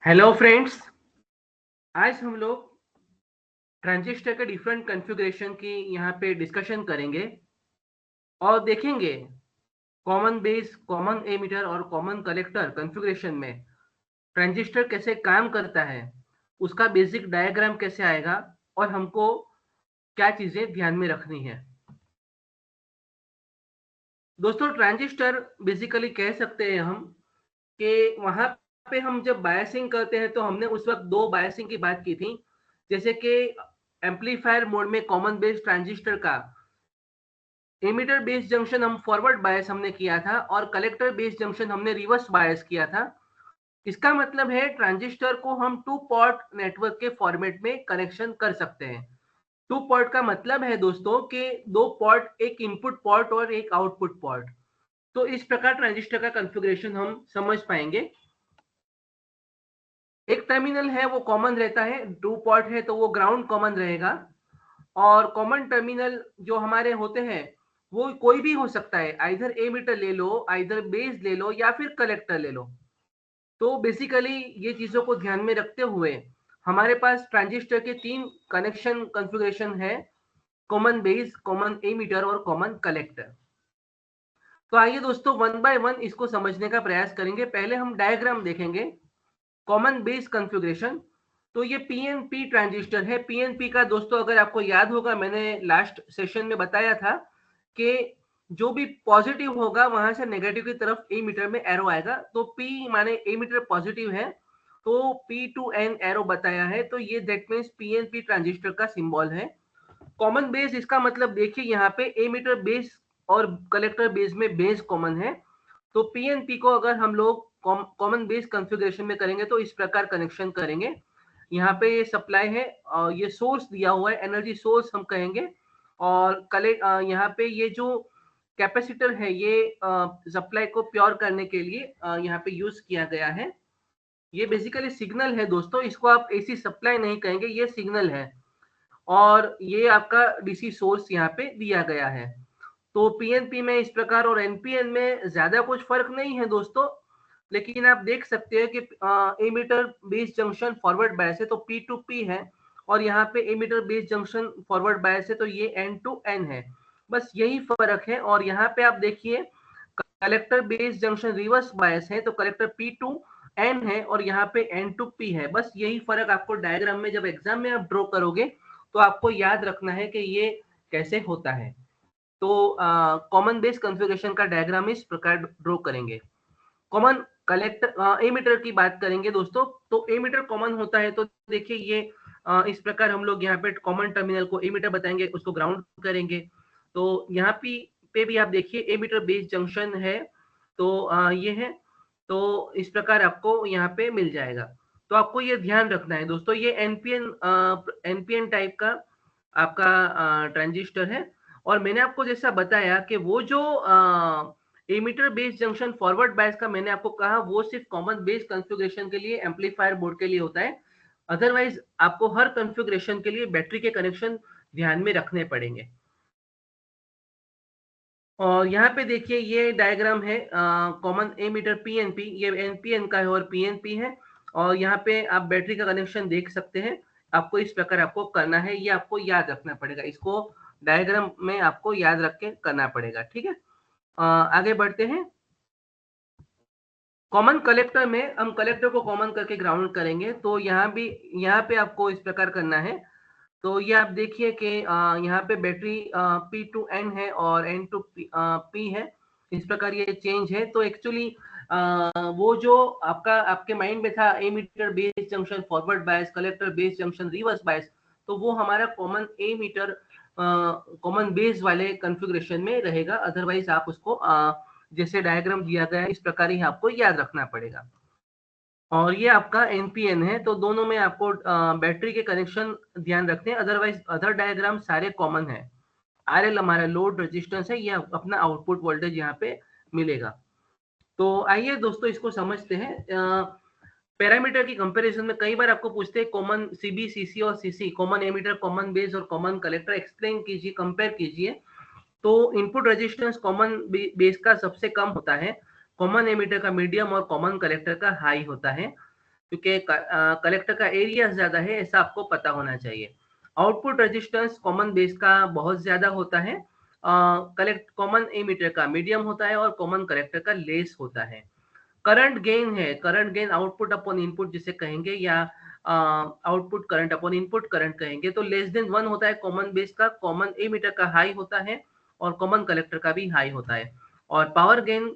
Hello friends. आज हम लोग ट्रांजिस्टर के डिफरेंट कॉन्फ़िगरेशन की यहाँ पे डिस्कशन करेंगे और देखेंगे कॉमन बेस, कॉमन एमिटर और कॉमन कलेक्टर कॉन्फ़िगरेशन में ट्रांजिस्टर कैसे काम करता है, उसका बेसिक डायग्राम कैसे आएगा और हमको क्या चीज़ें ध्यान में रखनी है। दोस्तों, ट्रांजिस्टर बेसिकली कह सकते हैं हम कि वहाँ पे हम जब बायसिंग करते हैं तो हमने उस वक़्त 2 बायसिंग की बात की थी। जैसे कि एम्पलीफायर मोड में कॉमन बेस ट्रांजिस्टर का एमिटर बेस जंक्शन हम फॉरवर्ड बायस हमने किया था और कलेक्टर बेस जंक्शन हमने रिवर्स बायस किया था। इसका मतलब है ट्रांजिस्टर को हम 2 पोर्ट नेटवर्क के फॉर्मेट में कनेक्शन कर सकते हैं। 2 पोर्ट का मतलब है दोस्तों कि 2 पोर्ट, एक इनपुट पोर्ट और एक आउटपुट पोर्ट। तो इस प्रकार ट्रांजिस्टर का कॉन्फ़िगरेशन हम समझ पाएँगे। एक टर्मिनल है वो कॉमन रहता है, 2 पोर्ट है तो वो ग्राउंड कॉमन रहेगा और कॉमन टर्मिनल जो हमारे होते हैं वो कोई भी हो सकता है, आइदर एमीटर ले लो, आइदर बेस ले लो या फिर कलेक्टर ले लो। तो बेसिकली ये चीज़ों को ध्यान में रखते हुए हमारे पास ट्रांजिस्टर के 3 कनेक्शन कॉन्फ़िगरेशन है, कॉमन बेस, कॉमन एमीटर और कॉमन कलेक्टर। तो आइए दोस्तों वन बाय वन इसको समझने का प्रयास करेंगे। पहले हम डायग्राम देखेंगे। कॉमन बेस कॉन्फ़िगरेशन, तो ये पीएनपी ट्रांजिस्टर है। पीएनपी का दोस्तों अगर आपको याद होगा, मैंने लास्ट सेशन में बताया था कि जो भी पॉजिटिव होगा वहां से नेगेटिव की तरफ एमीटर में एरो आएगा। तो पी माने एमीटर पॉजिटिव है तो पी टू एन एरो बताया है, तो ये दैट मीन्स पीएनपी ट्रांजिस्टर का सिंबल है। कॉमन बेस, इसका मतलब देखिए यहाँ पे एमीटर बेस और कलेक्टर बेस में बेस कॉमन है। तो पीएनपी को अगर हम लोग कॉमन बेस कॉन्फ़िगरेशन में करेंगे तो इस प्रकार कनेक्शन करेंगे। यहाँ पे ये सप्लाई है और ये सोर्स दिया हुआ है, एनर्जी सोर्स हम कहेंगे। और यहाँ पे ये जो कैपेसिटर है ये सप्लाई को प्योर करने के लिए यहाँ पे यूज किया गया है। ये बेसिकली सिग्नल है दोस्तों, इसको आप एसी सप्लाई नहीं कहेंगे, ये सिग्नल है। और ये आपका डीसी सोर्स यहाँ पे दिया गया है। तो पीएनपी में इस प्रकार और एनपीएन में ज्यादा कुछ फर्क नहीं है दोस्तों, लेकिन आप देख सकते हैं कि emitter base junction forward bias है तो पी टू पी है और यहाँ पे emitter base junction forward bias है तो ये एन टू एन है। बस यही फर्क है। और यहाँ पे आप देखिए कलेक्टर बेस जंक्शन रिवर्स बायस है तो कलेक्टर पी टू एन है और यहाँ पे एन टू पी है। बस यही फर्क आपको डायग्राम में जब एग्जाम में आप ड्रॉ करोगे तो आपको याद रखना है कि ये कैसे होता है। तो कॉमन बेस कॉन्फ़िगरेशन का डायग्राम इस प्रकार ड्रॉ करेंगे। कॉमन कलेक्टर एमीटर की बात करेंगे दोस्तों, तो एमीटर कॉमन होता है तो देखिए ये इस प्रकार हम लोग यहाँ पे कॉमन टर्मिनल को एमीटर बताएंगे, उसको ग्राउंड करेंगे। तो यहाँ पे भी आप देखिए एमीटर बेस जंक्शन है तो ये है। तो इस प्रकार आपको यहाँ पे मिल जाएगा। तो आपको ये ध्यान रखना है दोस्तों, ये एनपीएन टाइप का आपका ट्रांजिस्टर है। और मैंने आपको जैसा बताया कि वो जो emitter base junction forward bias का मैंने आपको कहा वो सिर्फ कॉमन बेस कॉन्फ़िगरेशन के लिए, एम्पलीफायर बोर्ड के लिए होता है। अदरवाइज आपको हर कॉन्फ़िगरेशन के लिए बैटरी के कनेक्शन ध्यान में रखने पड़ेंगे। और यहाँ पे देखिए ये डायग्राम है कॉमन एमीटर पीएनपी, ये एनपीएन का है और पीएनपी है। और यहाँ पे आप बैटरी का कनेक्शन देख सकते हैं। आपको इस प्रकार आपको करना है, ये आपको याद रखना पड़ेगा, इसको डायग्राम में आपको याद रख के करना पड़ेगा। ठीक है, आगे बढ़ते हैं। कॉमन कलेक्टर में हम कलेक्टर को कॉमन करके ग्राउंड करेंगे तो यहाँ पे आपको इस प्रकार करना है। तो ये आप देखिए कि यहाँ पे बैटरी पी टू एन है और एन टू पी है। इस प्रकार ये चेंज है। तो एक्चुअली वो जो आपके माइंड में था emitter base junction forward bias, collector base junction reverse bias, तो वो हमारा कॉमन एमीटर कॉमन बेस वाले कॉन्फ़िगरेशन में रहेगा। अदरवाइज आप उसको जैसे डायग्राम दिया गया है इस प्रकार ही आपको याद रखना पड़ेगा। और ये आपका एनपीएन है तो दोनों में आपको बैटरी के कनेक्शन ध्यान रखते हैं। अदरवाइज अदर डायग्राम सारे कॉमन है। आरएल हमारा लोड रेजिस्टेंस है, ये अपना आउटपुट वोल्टेज यहाँ पे मिलेगा। तो आइए दोस्तों इसको समझते हैं। पैरामीटर की कंपैरिजन में कई बार आपको पूछते हैं कॉमन सीबी, सीसी और CC, common emitter, common base और कॉमन कलेक्टर एक्सप्लेन कीजिए, कंपेयर कीजिए। तो इनपुट रेजिस्टेंस कॉमन बेस का सबसे कम होता है, कॉमन एमीटर का मीडियम और कॉमन कलेक्टर का हाई होता है। क्योंकि कलेक्टर का एरिया ज्यादा है, ऐसा आपको पता होना चाहिए। आउटपुट रेजिस्टेंस कॉमन बेस का बहुत ज्यादा होता है, कलेक्ट कॉमन एमीटर का मीडियम होता है और कॉमन कलेक्टर का लेस होता है। करंट गेन है, current gain output upon input जिसे कहेंगे, या output current upon input current कहेंगे, तो लेस देन 1 होता है कॉमन बेस का, कॉमन एमीटर का हाई होता है और कॉमन कलेक्टर का भी हाई होता है। और पावर गेन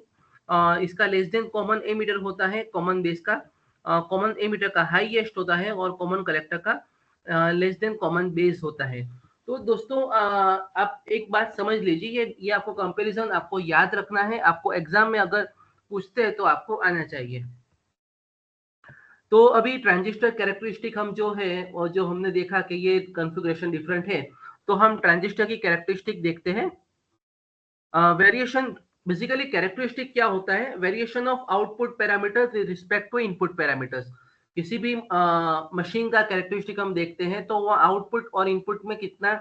इसका लेस देन कॉमन एमीटर होता है, कॉमन बेस का, कॉमन एमीटर का हाईएस्ट होता है और कॉमन कलेक्टर का लेस देन कॉमन बेस होता है। तो दोस्तों आप एक बात समझ लीजिए, ये आपको कंपैरिजन आपको याद रखना है, आपको एग्जाम में अगर पूछते हैं तो आपको आना चाहिए। तो अभी ट्रांजिस्टर कैरेक्टरिस्टिक हम जो है, और जो हमने देखा कि ये कॉन्फ़िगरेशन डिफरेंट है, तो हम ट्रांजिस्टर की कैरेक्टरिस्टिक देखते हैं। वेरिएशन, बेसिकली कैरेक्टरिस्टिक क्या होता है? Variation of output parameters with respect to input parameters. किसी भी मशीन का कैरेक्टरिस्टिक हम देखते हैं तो वो आउटपुट और इनपुट में कितना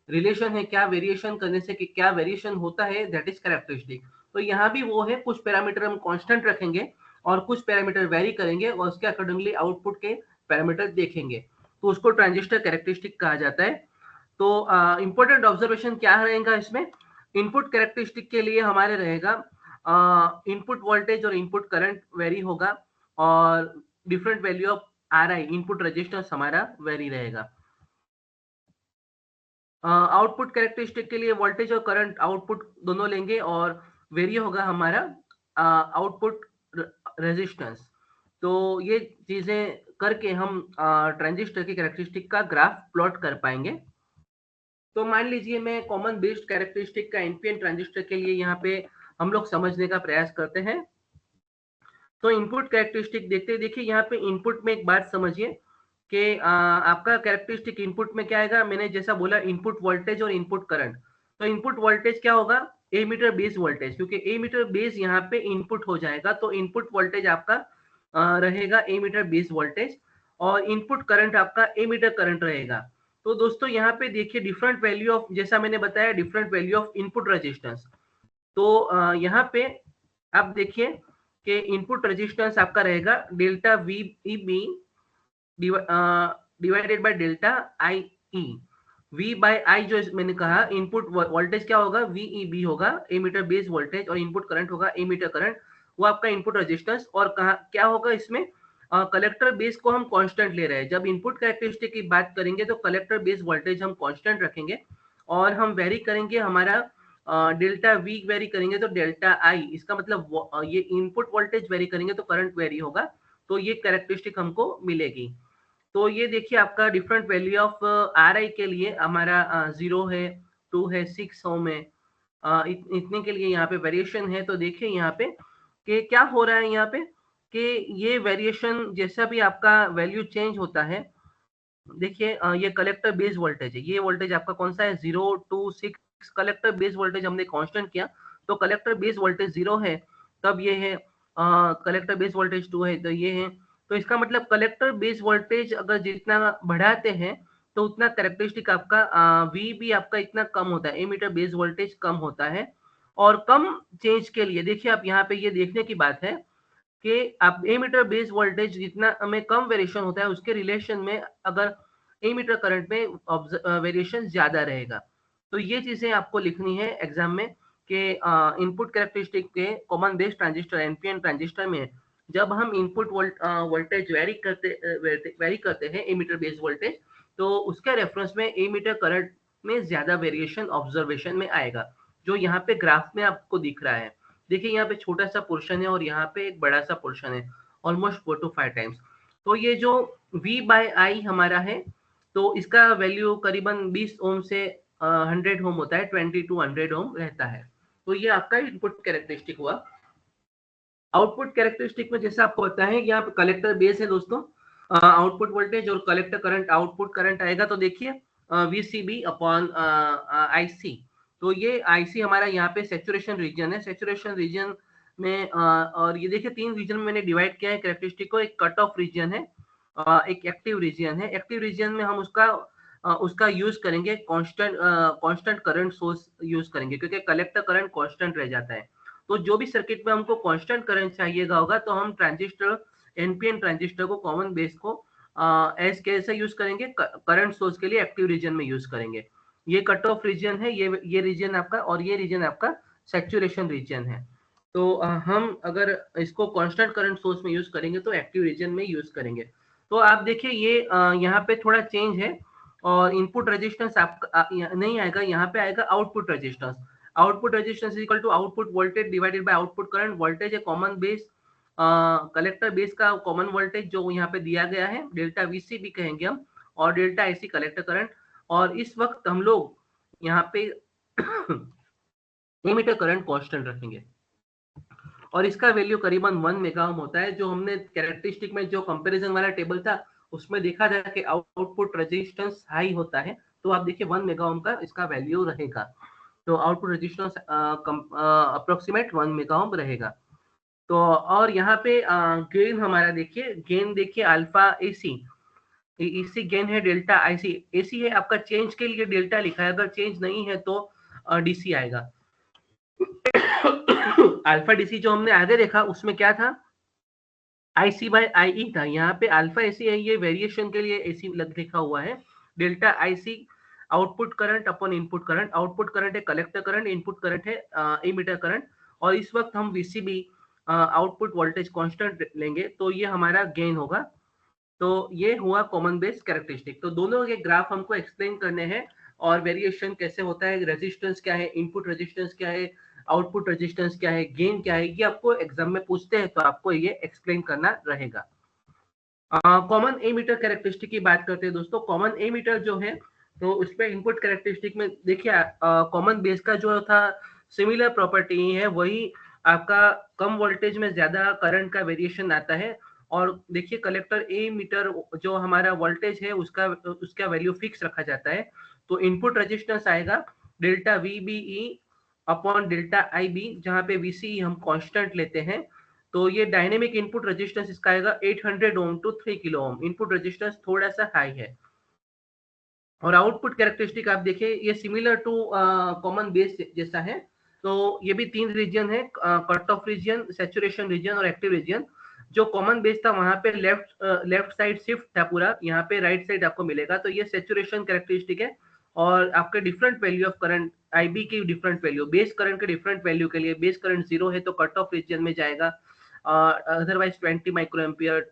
रिलेशन है, क्या वेरिएशन करने से कि क्या वेरिएशन होता है, दैट इज कैरेक्टरिस्टिक। तो यहाँ भी वो है, कुछ पैरामीटर हम कांस्टेंट रखेंगे और कुछ पैरामीटर वेरी करेंगे और उसके अकॉर्डिंगली आउटपुट के पैरामीटर देखेंगे, तो उसको ट्रांजिस्टर कैरेक्टरिस्टिक कहा जाता है। तो इंपॉर्टेंट ऑब्जर्वेशन क्या रहेगा इसमें? इनपुट कैरेक्टरिस्टिक के लिए हमारे रहेगा इनपुट वोल्टेज और इनपुट करंट वेरी होगा, और different value of are I input resistance हमारा वेरी रहेगा। आउटपुट कैरेक्टरिस्टिक के लिए वोल्टेज और करंट आउटपुट दोनों लेंगे और वेरी होगा हमारा आउटपुट रेजिस्टेंस। तो ये चीजें करके हम ट्रांजिस्टर की कैरेक्टरिस्टिक का ग्राफ प्लॉट कर पाएंगे। तो मान लीजिए मैं कॉमन बेस्ड कैरेक्टरिस्टिक का एनपीएन ट्रांजिस्टर के लिए यहाँ पे हम लोग समझने का प्रयास करते हैं। तो इनपुट कैरेक्टरिस्टिक देखते देखिए, यहाँ पे इनपुट में एक बात समझिए कि आपका कैरेक्टरिस्टिक इनपुट में क्या आएगा। मैंने जैसा बोला इनपुट वोल्टेज और इनपुट करंट, तो इनपुट वोल्टेज क्या होगा? ए मीटर बेस वोल्टेज, क्योंकि ए मीटर बेस यहाँ पे इनपुट हो जाएगा, तो इनपुट वोल्टेज आपका रहेगा ए मीटर बेस वोल्टेज, और इनपुट करंट आपका ए मीटर करंट रहेगा। तो दोस्तों यहाँ पे देखिए डिफरेंट वैल्यू ऑफ, जैसा मैंने बताया different value of input resistance. तो यहाँ पे आप देखिए कि इनपुट रेजिस्टेंस आपका रहेगा delta V E B divided by delta I E. V by I जो मैंने कहा, इनपुट वोल्टेज क्या होगा? वी ई बी होगा, ए मीटर बेस वोल्टेज, और इनपुट करंट होगा ए मीटर करंट, वो आपका इनपुट रेजिस्टेंस। और कहा क्या होगा इसमें? कलेक्टर बेस को हम कांस्टेंट ले रहे हैं। जब इनपुट कैरेक्टरिस्टिक की बात करेंगे तो कलेक्टर बेस वोल्टेज हम कांस्टेंट रखेंगे, और हम वेरी करेंगे हमारा डेल्टा वी वेरी करेंगे तो डेल्टा आई, इसका मतलब ये इनपुट वोल्टेज वेरी करेंगे तो करंट वेरी होगा। तो ये कैरेक्टरिस्टिक हमको मिलेगी। तो ये देखिए आपका डिफरेंट वैल्यू ऑफ आर आई के लिए हमारा 0 है, 2 है, 6 ओम है, इतने के लिए यहाँ पे वेरिएशन है। तो देखिए यहाँ पे कि क्या हो रहा है यहाँ पे कि ये वेरिएशन जैसा भी आपका वैल्यू चेंज होता है, देखिए ये कलेक्टर बेस वोल्टेज है, ये वोल्टेज आपका कौन सा है? 0 2 6। कलेक्टर बेस वोल्टेज हमने कांस्टेंट किया, तो कलेक्टर बेस वोल्टेज 0 है, तब ये है कलेक्टर बेस वोल्टेज 2 है, तो ये है। तो इसका मतलब कलेक्टर बेस वोल्टेज अगर जितना बढ़ाते हैं तो उतना कैरेक्टरिस्टिक आपका वी भी आपका इतना कम होता है, एमीटर बेस वोल्टेज कम होता है। और कम चेंज के लिए देखिए आप यहाँ पे ये देखने की बात है कि आप एमीटर बेस वोल्टेज जितना में कम वेरिएशन होता है, उसके रिलेशन में अगर एमीटर करंट में वेरिएशन ज्यादा रहेगा। तो ये चीजें आपको लिखनी है एग्जाम में कि इनपुट कैरेक्टरिस्टिक के common base transistor NPN transistor में जब हम इनपुट वोल्टेज वेरी करते हैं एमीटर बेस वोल्टेज, तो उसके रेफरेंस में एमीटर करंट में ज्यादा वेरिएशन ऑब्जर्वेशन में आएगा, जो यहाँ पे ग्राफ में आपको दिख रहा है। देखिए यहाँ पे छोटा सा पोर्शन है और यहाँ पे एक बड़ा सा पोर्शन है, ऑलमोस्ट 4 to 5 टाइम्स। तो ये जो V बाय आई हमारा है, तो इसका वैल्यू करीबन 20 ओम से 100 ओम होता है, 20 to 100 ओम रहता है। तो ये आपका इनपुट कैरेक्टरिस्टिक हुआ। आउटपुट कैरेक्टरिस्टिक में जैसा आपको पता है यहाँ पे कलेक्टर बेस है दोस्तों, आउटपुट वोल्टेज और कलेक्टर करंट आउटपुट करंट आएगा। तो देखिए वीसीबी अपॉन आईसी, तो ये आईसी हमारा यहाँ पे सेचुरेशन रीजन है। सेचुरेशन रीजन में और ये देखिए 3 रीजन में मैंने डिवाइड किया है कैरेक्टरिस्टिक को। एक कट ऑफ रीजन है, एक एक्टिव रीजन है। एक्टिव रीजन में हम उसका यूज करेंगे कांस्टेंट करंट सोर्स यूज करेंगे, क्योंकि कलेक्टर करंट कांस्टेंट रह जाता है। तो जो भी सर्किट में हमको कांस्टेंट करंट चाहिएगा होगा तो हम ट्रांजिस्टर एनपीएन ट्रांजिस्टर को, कॉमन बेस को एज कैसे यूज करेंगे, करंट सोर्स के लिए एक्टिव रीजन में यूज करेंगे। ये कट ऑफ रीजन है, ये रीजन आपका, और ये रीजन आपका सैचुरेशन रीजन है। तो हम अगर इसको कांस्टेंट करंट सोर्स में यूज करेंगे तो एक्टिव रीजन में यूज करेंगे। तो आप देखिए ये यहाँ पे थोड़ा चेंज है, और इनपुट रेजिस्टेंस आपका नहीं आएगा, यहाँ पे आएगा output resistance. Output resistance is equal to output voltage divided by output current. Voltage है कॉमन बेस, कलेक्टर बेस का कॉमन वोल्टेज जो यहाँ पे दिया गया है, डेल्टा वीसी भी कहेंगे हम, और डेल्टा आईसी कलेक्टर करंट। और इस वक्त हम लोग यहाँ पे एमीटर करंट कांस्टेंट रखेंगे, और इसका वैल्यू करीबन 1 मेगा ओम होता है। जो हमने कैरेक्टरिस्टिक में जो कंपैरिजन वाला टेबल था उसमें देखा था कि आउटपुट रेजिस्टेंस हाई होता है, तो आप देखिए 1 मेगा ओम का इसका वैल्यू रहेगा। तो output resistance approximate 1 mega ohm रहेगा। तो और यहाँ पे गेन हमारा देखिए, गेन देखिए अल्फा एसी, एसी गेन है डेल्टा आईसी। एसी है आपका चेंज के लिए डेल्टा लिखा है, अगर चेंज नहीं है तो डीसी आएगा। अल्फा डीसी जो हमने आगे देखा उसमें क्या था, आईसी बाय आई था। यहाँ पे अल्फा एसी है, ये वेरिएशन के लिए एसी लिखा हुआ है। Delta IC output current upon input current. Output current है कलेक्टर करंट, इनपुट करंट है एमीटर करंट। और इस वक्त हम वीसीबी आउटपुट वोल्टेज कांस्टेंट लेंगे, तो ये हमारा गेन होगा। तो ये हुआ कॉमन बेस कैरेक्टरिस्टिक। तो दोनों के ग्राफ हमको एक्सप्लेन करने हैं, और वेरिएशन कैसे होता है, रेजिस्टेंस क्या है, इनपुट रेजिस्टेंस क्या है, आउटपुट रेजिस्टेंस क्या है, गेन क्या है, ये आपको एग्जाम में पूछते हैं तो आपको ये एक्सप्लेन करना रहेगा। कॉमन एमीटर कैरेक्टरिस्टिक की बात करते हैं दोस्तों। कॉमन एमीटर जो है तो उसमें इनपुट कैरेक्टरिस्टिक में देखिए कॉमन बेस का जो था सिमिलर प्रॉपर्टी है, वही आपका कम वोल्टेज में ज्यादा करंट का वेरिएशन आता है। और देखिए कलेक्टर ए मीटर जो हमारा वोल्टेज है उसका वैल्यू फिक्स रखा जाता है। तो इनपुट रेजिस्टेंस आएगा delta VBE upon delta I B, जहाँ पे वीसी हम कांस्टेंट लेते हैं। तो ये डायनेमिक इनपुट रेजिस्टेंस इसका आएगा 800 ohm to 3 kilo ohm. Input resistance थोड़ा सा हाई है। और आउटपुट कैरेक्टरिस्टिक आप देखिए ये सिमिलर टू कॉमन बेस जैसा है। तो ये भी 3 रीजन है, cut off region, saturation region और एक्टिव रीजन। जो कॉमन बेस था वहां पे लेफ्ट साइड शिफ्ट था पूरा, यहाँ पे राइट साइड आपको मिलेगा। तो ये सैचुरेशन कैरेक्टरिस्टिक है। और आपके different value of current, IB की डिफरेंट वैल्यू, बेस करंट के डिफरेंट वैल्यू के लिए, बेस करंट 0 है तो कट ऑफ रीजन में जाएगा, otherwise 20 micro ampere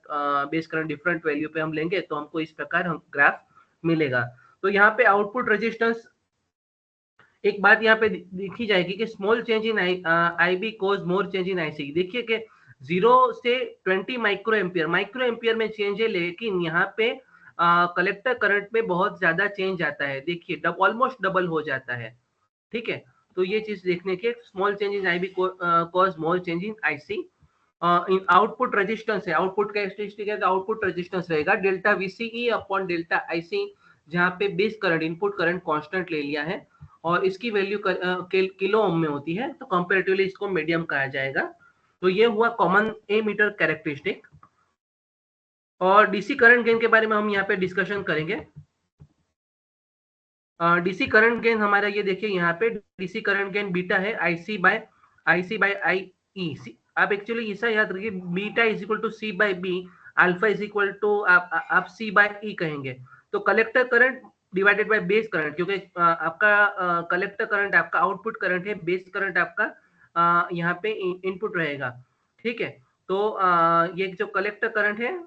base current different value पे हम लेंगे तो हमको इस प्रकार हम ग्राफ मिलेगा। तो यहाँ पे आउटपुट रेजिस्टेंस, एक बात यहाँ पे देखी जाएगी कि small change in IB cause more change in IC. देखिए कि 0 से 20 माइक्रो एम्पियर में चेंज है, लेकिन यहाँ पे कलेक्टर करंट में बहुत ज्यादा चेंज आता है। देखिए ऑलमोस्ट डबल हो जाता है। ठीक है, तो ये चीज देखने के, small change in IB cause more change in IC. Output resistance है, आउटपुट कैरेक्टरिस्टिक है तो आउटपुट रेजिस्टेंस रहेगा delta VCE upon delta IC, जहाँ पे base current, input current constant ले लिया है और इसकी वैल्यू किलो ओम में होती है, तो कंपैरेटिवली इसको मीडियम कहा जाएगा। तो ये हुआ कॉमन ए मीटर कैरेक्टरिस्टिक। और डीसी करंट गेन के बारे में हम यहाँ पे डिस्कशन करेंगे। डीसी करंट गेन हमारा ये देखिए, यहाँ पे डीसी करंट गेन बीटा है आईसी बाय आई ई। आप एक्चुअली ऐसा याद रखिए, beta is equal to C by B, alpha is equal to आप सी बाय ई कहेंगे। तो collector current divided by base current, क्योंकि आपका कलेक्टर करंट आपका आउटपुट करंट है, बेस करंट आपका यहाँ पे इनपुट रहेगा। ठीक है, तो ये जो कलेक्टर करंट है,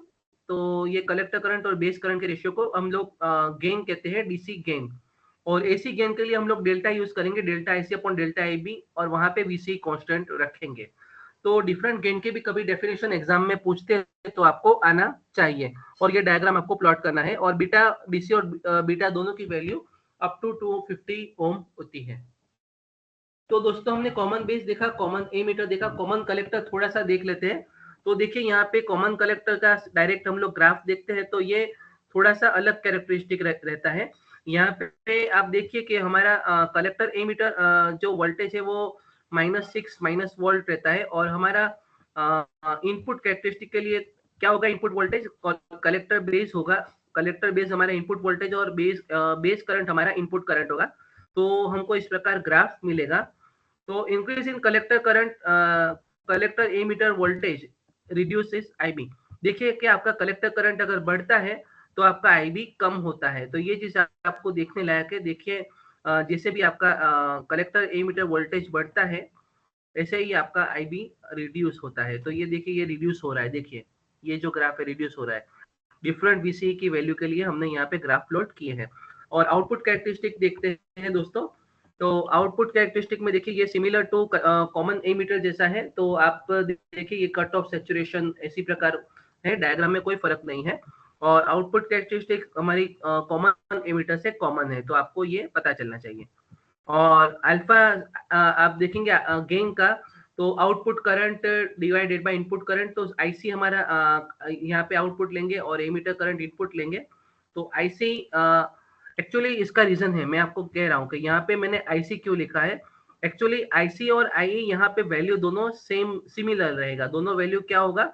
तो ये कलेक्टर करंट और बेस करंट के रेशियो को हम लोग गेन कहते हैं, डीसी गेन। और एसी गेन के लिए हम लोग डेल्टा यूज करेंगे, delta IC upon delta IB, और वहां पे वीसी कांस्टेंट रखेंगे। तो डिफरेंट गेन के भी कभी डेफिनेशन एग्जाम में पूछते हैं तो आपको आना चाहिए। और ये डायग्राम आपको प्लॉट करना है। और बीटा डीसी और बीटा दोनों की वैल्यू अप टू 250 ओम होती है। तो दोस्तों हमने कॉमन बेस देखा, कॉमन ए मीटर देखा, कॉमन कलेक्टर थोड़ा सा देख लेते हैं। तो देखिए यहाँ पे कॉमन कलेक्टर का डायरेक्ट हम लोग ग्राफ देखते हैं, तो ये थोड़ा सा अलग कैरेक्टरिस्टिक रहता है। यहाँ पे आप देखिए कि हमारा कलेक्टर ए मीटर जो वोल्टेज है वो -6 वोल्ट रहता है। और हमारा इनपुट कैरेक्टरिस्टिक के लिए क्या होगा, इनपुट वोल्टेज कलेक्टर बेस होगा, कलेक्टर बेस हमारा इनपुट वोल्टेज और बेस करंट हमारा इनपुट करंट होगा। तो हमको इस प्रकार ग्राफ मिलेगा। तो increase in collector current, collector ammeter voltage reduces IB. देखिए कि आपका कलेक्टर करंट अगर बढ़ता है तो आपका आईबी कम होता है। तो ये चीज़ आपको देखने लायक है। देखिए जैसे भी आपका कलेक्टर एमीटर वोल्टेज बढ़ता है, ऐसे ही आपका आईबी रिड्यूस होता है। तो ये देखिए ये रिड्यूस हो रहा है, देखिए ये जो ग्राफ है रिड्यूस हो रहा है। डिफरेंट वीसीई की वैल्यू के लिए हमने यहाँ पे ग्राफ प्लॉट किए हैं। और आउटपुट कैरेक्टरिस्टिक देखते हैं दोस्तों। तो आउटपुट कैरेक्टरिस्टिक में देखिए ये सिमिलर टू कॉमन एमीटर जैसा है। तो आप देखिए ये कट ऑफ सैचुरेशन इसी प्रकार है, डायग्राम में कोई फर्क नहीं है। और आउटपुट कैरेक्टरिस्टिक हमारी कॉमन एमीटर से कॉमन है, तो आपको ये पता चलना चाहिए। और अल्फा आप देखेंगे गेन का, तो output current divided by input current. तो आईसी हमारा यहाँ पे आउटपुट लेंगे और एमीटर करंट इनपुट लेंगे। तो आईसी एक्चुअली इसका रीजन है, मैं आपको कह रहा हूँ कि यहाँ पे मैंने आईसी क्यों लिखा है। एक्चुअली आईसी और आई यहाँ पे वैल्यू दोनों सेम सिमिलर रहेगा, दोनों वैल्यू क्या होगा,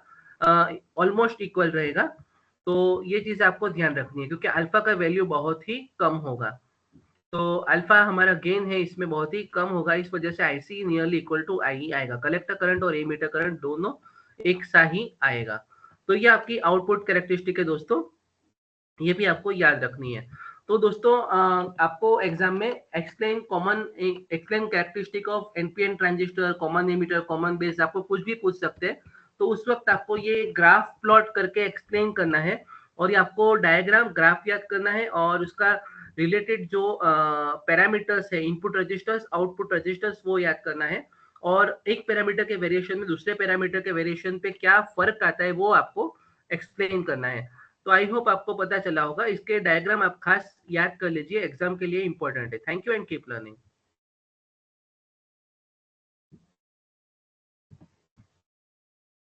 ऑलमोस्ट इक्वल रहेगा। तो ये चीज आपको ध्यान रखनी है क्योंकि अल्फा का वैल्यू बहुत ही कम होगा। तो अल्फा हमारा गेन है इसमें बहुत ही कम होगा, इस वजह से आईसी नियरली इक्वल टू आई आएगा। कलेक्टर करंट और एमीटर करंट दोनों एक सा ही आएगा। तो ये आपकी आउटपुट कैरेक्टरिस्टिक है दोस्तों, ये भी आपको याद रखनी है। तो दोस्तों आपको एग्जाम में explain characteristic of NPN transistor, common emitter, common base, आपको कुछ भी पूछ सकते हैं। तो उस वक्त आपको ये ग्राफ प्लॉट करके एक्सप्लेन करना है और ये आपको डायग्राम ग्राफ याद करना है और उसका रिलेटेड जो पैरामीटर्स है, इनपुट रजिस्टर्स आउटपुट रजिस्टर्स, वो याद करना है। और एक पैरामीटर के वेरिएशन में दूसरे पैरामीटर के वेरिएशन पे क्या फर्क आता है वो आपको एक्सप्लेन करना है। तो आई होप आपको पता चला होगा। इसके डायग्राम आप खास याद कर लीजिए, एग्जाम के लिए इंपॉर्टेंट है। Thank you and keep learning.